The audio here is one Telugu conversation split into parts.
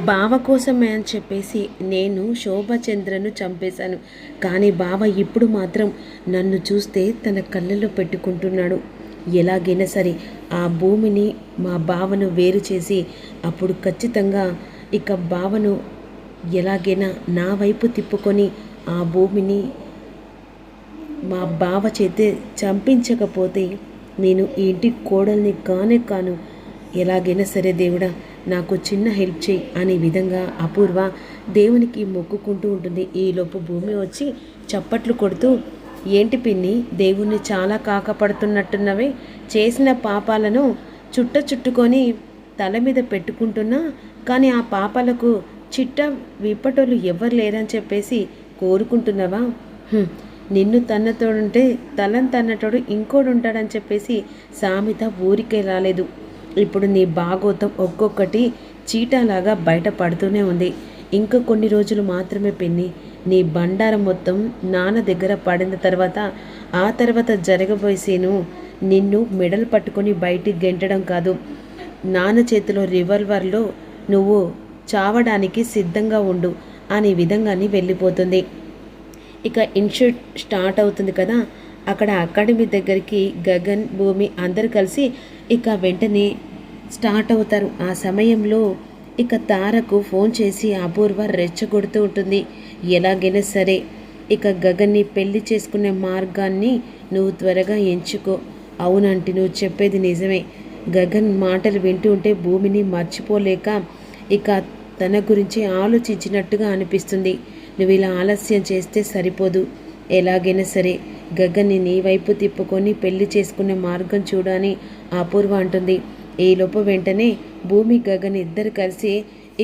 బావ కోసమే అని చెప్పేసి నేను శోభచంద్రను చంపేశాను. కానీ బావ ఇప్పుడు మాత్రం నన్ను చూస్తే తన కళ్ళలో పెట్టుకుంటున్నాడు. ఎలాగైనా సరే ఆ భూమిని మా బావను వేరు చేసి అప్పుడు ఖచ్చితంగా ఇక బావను ఎలాగైనా నా వైపు తిప్పుకొని ఆ భూమిని మా బావ చేతే చంపించకపోతే నేను ఈ ఇంటి కోడల్ని కానే కాను. ఎలాగైనా సరే దేవుడా నాకు చిన్న హెల్ప్ చేయి అనే విధంగా అపూర్వ దేవునికి మొక్కుకుంటూ ఉంటుంది. ఈలోపు భూమి వచ్చి చప్పట్లు కొడుతూ, ఏంటి పిన్ని దేవుణ్ణి చాలా కాకపడుతున్నట్టున్నవే, చేసిన పాపాలను చుట్టుకొని తల మీద పెట్టుకుంటున్నా కానీ ఆ పాపాలకు చిట్ట విప్పటోళ్ళు ఎవ్వరు లేరని చెప్పేసి కోరుకుంటున్నావా? నిన్ను తన్నతోడుంటే తన్నటోడు ఇంకోడు ఉంటాడని చెప్పేసి సామెత ఊరికే రాలేదు. ఇప్పుడు నీ భాగోతం ఒక్కొక్కటి చీటాలాగా బయటపడుతూనే ఉంది. ఇంకా కొన్ని రోజులు మాత్రమే పిన్ని. నీ బండారం మొత్తం నాన్న దగ్గర పడిన తర్వాత ఆ తర్వాత జరగబోయేసేను నిన్ను మెడలు పట్టుకొని బయటికి గెంటడం కాదు, నాన్న చేతిలో రివాల్వర్లో నువ్వు చావడానికి సిద్ధంగా ఉండు అనే విధంగాని వెళ్ళిపోతుంది. ఇక ఇన్షూట్ స్టార్ట్ అవుతుంది కదా. అక్కడ అకాడమీ దగ్గరికి గగన్ భూమి అందరు కలిసి ఇక వెంటనే స్టార్ట్ అవుతారు. ఆ సమయంలో ఇక తారకు ఫోన్ చేసి అపూర్వ రెచ్చగొడుతూ ఉంటుంది. ఎలాగైనా సరే ఇక గగన్ని పెళ్లి చేసుకునే మార్గాన్ని నువ్వు త్వరగా ఎంచుకో. అవునంటే నువ్వు చెప్పేది నిజమే. గగన్ మాటలు వింటూ ఉంటే భూమిని మర్చిపోలేక ఇక తన గురించి ఆలోచించినట్టుగా అనిపిస్తుంది. నువ్వు ఇలా ఆలస్యం చేస్తే సరిపోదు. ఎలాగైనా సరే గగన్ని నీ వైపు తిప్పుకొని పెళ్లి చేసుకునే మార్గం చూడని అపూర్వ అంటుంది. ఈలోపు వెంటనే భూమి గగన్ ఇద్దరు కలిసి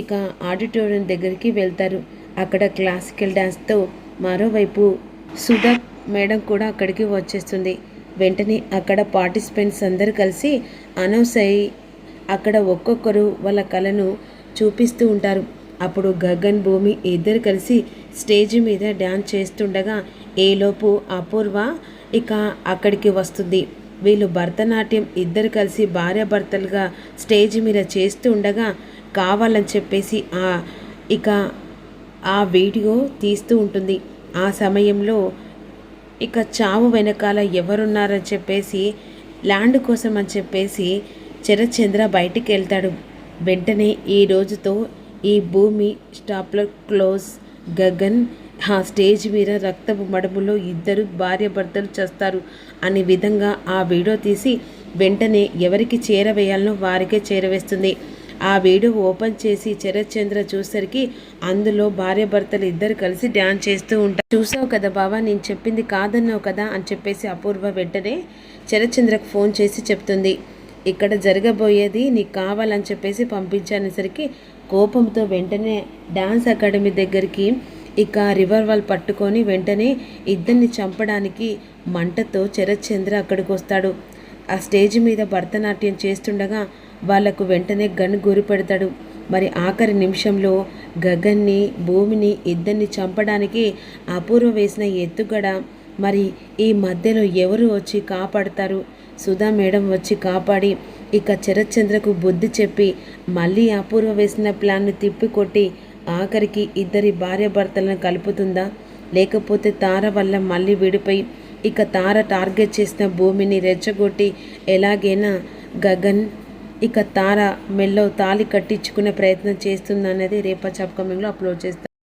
ఇక ఆడిటోరియం దగ్గరికి వెళ్తారు. అక్కడ క్లాసికల్ డ్యాన్స్తో మరోవైపు సుధా మేడం కూడా అక్కడికి వచ్చేస్తుంది. వెంటనే అక్కడ పార్టిసిపెంట్స్ అందరూ కలిసి అనౌన్స్ అయ్యి అక్కడ ఒక్కొక్కరు వాళ్ళ కళను చూపిస్తూ ఉంటారు. అప్పుడు గగన్ భూమి ఇద్దరు కలిసి స్టేజ్ మీద డ్యాన్స్ చేస్తుండగా ఈలోపు అపూర్వ ఇక అక్కడికి వస్తుంది. వీళ్ళు భరతనాట్యం ఇద్దరు కలిసి భార్యాభర్తలుగా స్టేజ్ మీద చేస్తూ ఉండగా కావాలని చెప్పేసి ఇక ఆ వీడియో తీస్తూ ఉంటుంది. ఆ సమయంలో ఇక చావు వెనకాల ఎవరున్నారని చెప్పేసి ల్యాండ్ కోసం అని చెప్పేసి శరత్చంద్ర బయటికి వెళ్తాడు. వెంటనే ఈ రోజుతో ఈ భూమి స్టాప్లర్ క్లోజ్. గగన్ ఆ స్టేజ్ మీద రక్తపు మడుములో ఇద్దరు భార్యాభర్తలు చేస్తారు అనే విధంగా ఆ వీడియో తీసి వెంటనే ఎవరికి చేరవేయాలనో వారికే చేరవేస్తుంది. ఆ వీడియో ఓపెన్ చేసి శరత్చంద్ర చూసరికి అందులో భార్యాభర్తలు ఇద్దరు కలిసి డ్యాన్స్ చేస్తూ ఉంటారు. చూసావు కదా బావా, నేను చెప్పింది కాదన్నావు కదా అని చెప్పేసి అపూర్వ వెంటనే శరత్చంద్రకు ఫోన్ చేసి చెప్తుంది. ఇక్కడ జరగబోయేది నీకు కావాలని చెప్పేసి పంపించేసరికి కోపంతో వెంటనే డ్యాన్స్ అకాడమీ దగ్గరికి ఇక రివాల్వర్ పట్టుకొని వెంటనే ఇద్దరిని చంపడానికి మంటతో శరత్చంద్ర అక్కడికి వస్తాడు. ఆ స్టేజ్ మీద భరతనాట్యం చేస్తుండగా వాళ్లకు వెంటనే గన్ గురి పెడతాడు. మరి ఆఖరి నిమిషంలో గగన్ని భూమిని ఇద్దరిని చంపడానికి అపూర్వ వేసిన ఎత్తుగడ. మరి ఈ మధ్యలో ఎవరు వచ్చి కాపాడతారు? సుధా మేడం వచ్చి కాపాడి ఇక శరత్చంద్రకు బుద్ధి చెప్పి మళ్ళీ అపూర్వ వేసిన ప్లాన్ను తిప్పికొట్టి ఆఖరికి ఇద్దరి భార్యాభర్తలను కలుపుతుందా? లేకపోతే తార వల్ల మళ్ళీ విడిపోయి ఇక తార టార్గెట్ చేసిన భూమిని రెచ్చగొట్టి ఎలాగైనా గగన్ ఇక తార మెల్లో తాళి కట్టించుకునే ప్రయత్నం చేస్తుందనేది రేపటి అప్కమింగ్లో అప్లోడ్ చేస్తాను.